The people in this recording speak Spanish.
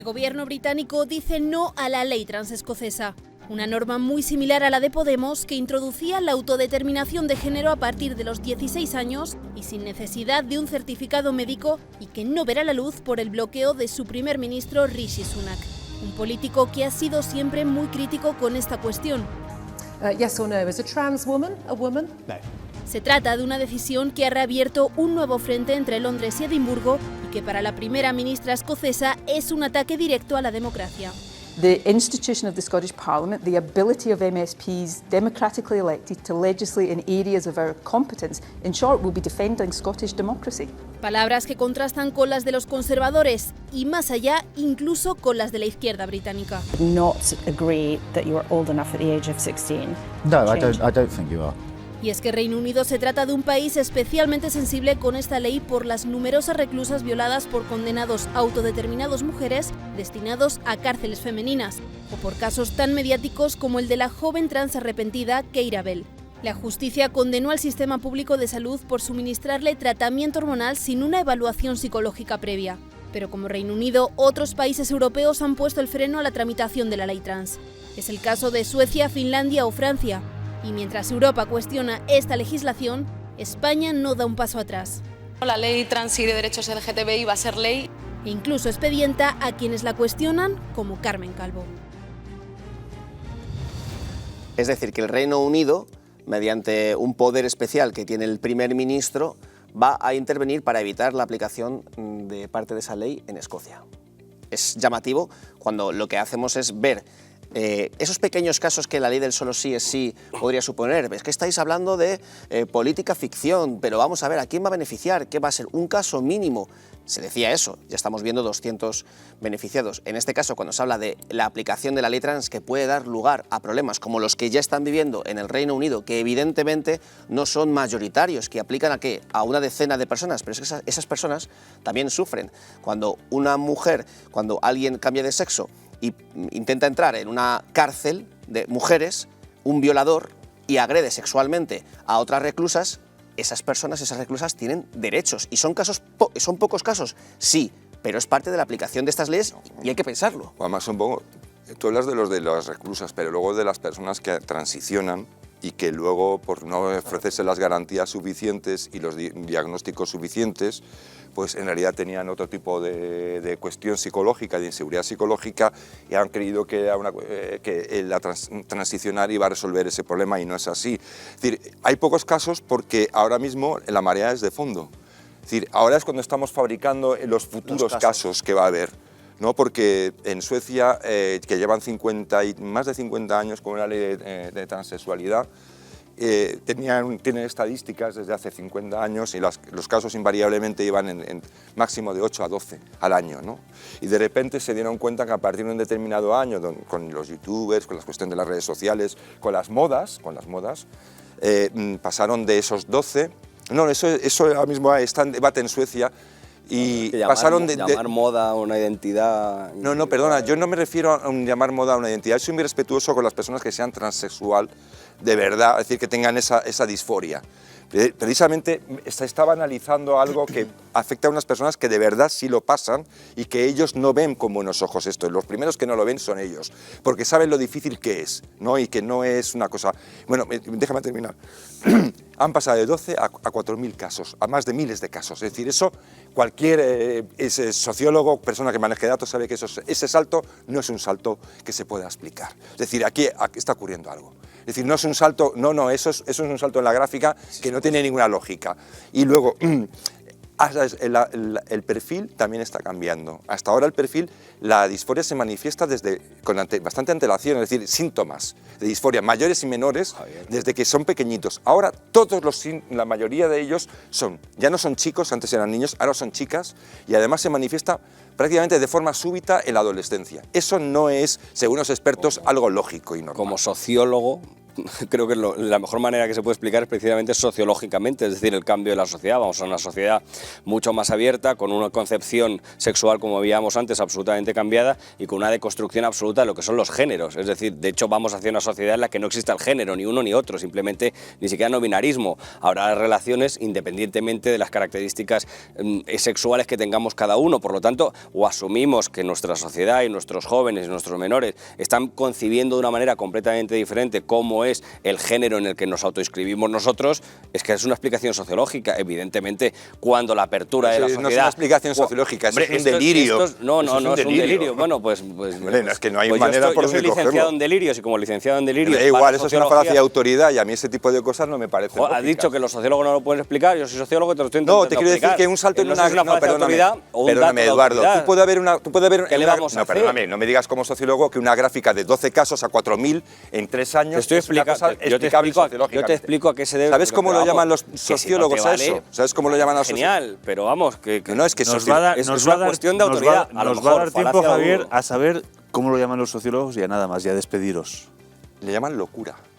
El gobierno británico dice no a la ley trans escocesa, una norma muy similar a la de Podemos que introducía la autodeterminación de género a partir de los 16 años y sin necesidad de un certificado médico y que no verá la luz por el bloqueo de su primer ministro Rishi Sunak, un político que ha sido siempre muy crítico con esta cuestión. Yes or no, is a trans woman a woman? No. Se trata de una decisión que ha reabierto un nuevo frente entre Londres y Edimburgo y que para la primera ministra escocesa es un ataque directo a la democracia. The institution of the Scottish Parliament, the ability of MSPs democratically elected to legislate in areas of our competence, in short, will be defending Scottish democracy. Palabras que contrastan con las de los conservadores y más allá, incluso con las de la izquierda británica. Not agree that you are old enough at the age of 16. No, I don't think you are. Y es que Reino Unido se trata de un país especialmente sensible con esta ley por las numerosas reclusas violadas por condenados autodeterminados mujeres destinados a cárceles femeninas, o por casos tan mediáticos como el de la joven trans arrepentida Keira Bell. La justicia condenó al sistema público de salud por suministrarle tratamiento hormonal sin una evaluación psicológica previa. Pero como Reino Unido, otros países europeos han puesto el freno a la tramitación de la ley trans. Es el caso de Suecia, Finlandia o Francia. Y mientras Europa cuestiona esta legislación, España no da un paso atrás. La ley trans y de derechos LGTBI va a ser ley. E incluso expedienta a quienes la cuestionan, como Carmen Calvo. Es decir, que el Reino Unido, mediante un poder especial que tiene el primer ministro, va a intervenir para evitar la aplicación de parte de esa ley en Escocia. Es llamativo cuando lo que hacemos es ver esos pequeños casos que la ley del solo sí es sí podría suponer. Es que estáis hablando de política ficción, pero vamos a ver, ¿a quién va a beneficiar? ¿Qué va a ser? Un caso mínimo. Se decía eso, ya estamos viendo 200 beneficiados. En este caso, cuando se habla de la aplicación de la ley trans que puede dar lugar a problemas como los que ya están viviendo en el Reino Unido, que evidentemente no son mayoritarios, que aplican ¿a qué? A una decena de personas, pero es que esas personas también sufren. Cuando una mujer, cuando alguien cambia de sexo y intenta entrar en una cárcel de mujeres, un violador, y agrede sexualmente a otras reclusas, esas personas, esas reclusas tienen derechos. ¿Y son son pocos casos? Sí, pero es parte de la aplicación de estas leyes y hay que pensarlo. Además, un poco, tú hablas de las reclusas, pero luego de las personas que transicionan y que luego, por no ofrecerse las garantías suficientes y los diagnósticos suficientes, pues en realidad tenían otro tipo de cuestión psicológica, de inseguridad psicológica, y han creído que transicionar iba a resolver ese problema, y no es así. Es decir, hay pocos casos porque ahora mismo la marea es de fondo. Es decir, ahora es cuando estamos fabricando los futuros casos que va a haber, ¿no? Porque en Suecia, que llevan más de 50 años con una ley de transexualidad, tienen estadísticas desde hace 50 años y los casos invariablemente iban en máximo de 8 a 12 al año, ¿no? Y de repente se dieron cuenta que a partir de un determinado año, con los youtubers, con la cuestión de las redes sociales, con las modas, pasaron de esos 12, no, eso ahora mismo está en debate en Suecia, y pasaron de llamar moda a una identidad. No, perdona, yo no me refiero a llamar moda a una identidad, soy muy respetuoso con las personas que sean transexual de verdad, es decir, que tengan esa disforia. Precisamente se estaba analizando algo que afecta a unas personas que de verdad sí lo pasan y que ellos no ven con buenos ojos esto. Los primeros que no lo ven son ellos, porque saben lo difícil que es, ¿no? Y que no es una cosa... Bueno, déjame terminar. Han pasado de 12 a 4.000 casos, a más de miles de casos. Es decir, eso cualquier ese sociólogo, persona que maneje datos, sabe que ese salto no es un salto que se pueda explicar. Es decir, aquí está ocurriendo algo. Es decir, no es un salto, eso es un salto en la gráfica que no tiene ninguna lógica. Y luego, el perfil también está cambiando. Hasta ahora el perfil, la disforia se manifiesta con bastante antelación, es decir, síntomas de disforia mayores y menores desde que son pequeñitos. Ahora la mayoría de ellos ya no son chicos, antes eran niños, ahora son chicas, y además se manifiesta prácticamente de forma súbita en la adolescencia. Eso no es, según los expertos, algo lógico y normal. Como sociólogo, creo que la mejor manera que se puede explicar es precisamente sociológicamente, es decir, el cambio de la sociedad. Vamos a una sociedad mucho más abierta, con una concepción sexual, como veíamos antes, absolutamente cambiada y con una deconstrucción absoluta de lo que son los géneros. Es decir, de hecho vamos hacia una sociedad en la que no exista el género, ni uno ni otro, simplemente ni siquiera no binarismo. Habrá relaciones independientemente de las características sexuales que tengamos cada uno. Por lo tanto, o asumimos que nuestra sociedad y nuestros jóvenes y nuestros menores están concibiendo de una manera completamente diferente cómo es el género en el que nos autoinscribimos nosotros, es que es una explicación sociológica. Evidentemente, cuando la apertura de la sociedad... No es una explicación sociológica, hombre, es un delirio. No es un delirio. Bueno, pues hombre, no, es que no hay pues manera por yo soy licenciado en delirios y como licenciado en delirios... Da igual, eso es una falacia de autoridad y a mí ese tipo de cosas no me parece lógicas. Has dicho que los sociólogos no lo pueden explicar, yo soy sociólogo y te lo estoy intentando explicar. No, te quiero decir que un salto en una falacia de autoridad o un dato de Eduardo, autoridad. tú puede haber ¿Qué le vamos a hacer? Perdóname, no me digas como sociólogo que una gráfica de 12 casos a 4.000 en 3 años te estoy es una cosa explicable sociológicamente. Yo te explico a qué se debe. ¿Sabes cómo lo llaman los que si no sociólogos te a vale, eso? ¿Sabes cómo lo llaman a los sociólogos? Genial, pero vamos, que no, es que nos va a dar, es una cuestión de autoridad. Nos va a dar tiempo, Javier, a saber cómo lo llaman los sociólogos y a nada más, y a despediros. Le llaman locura.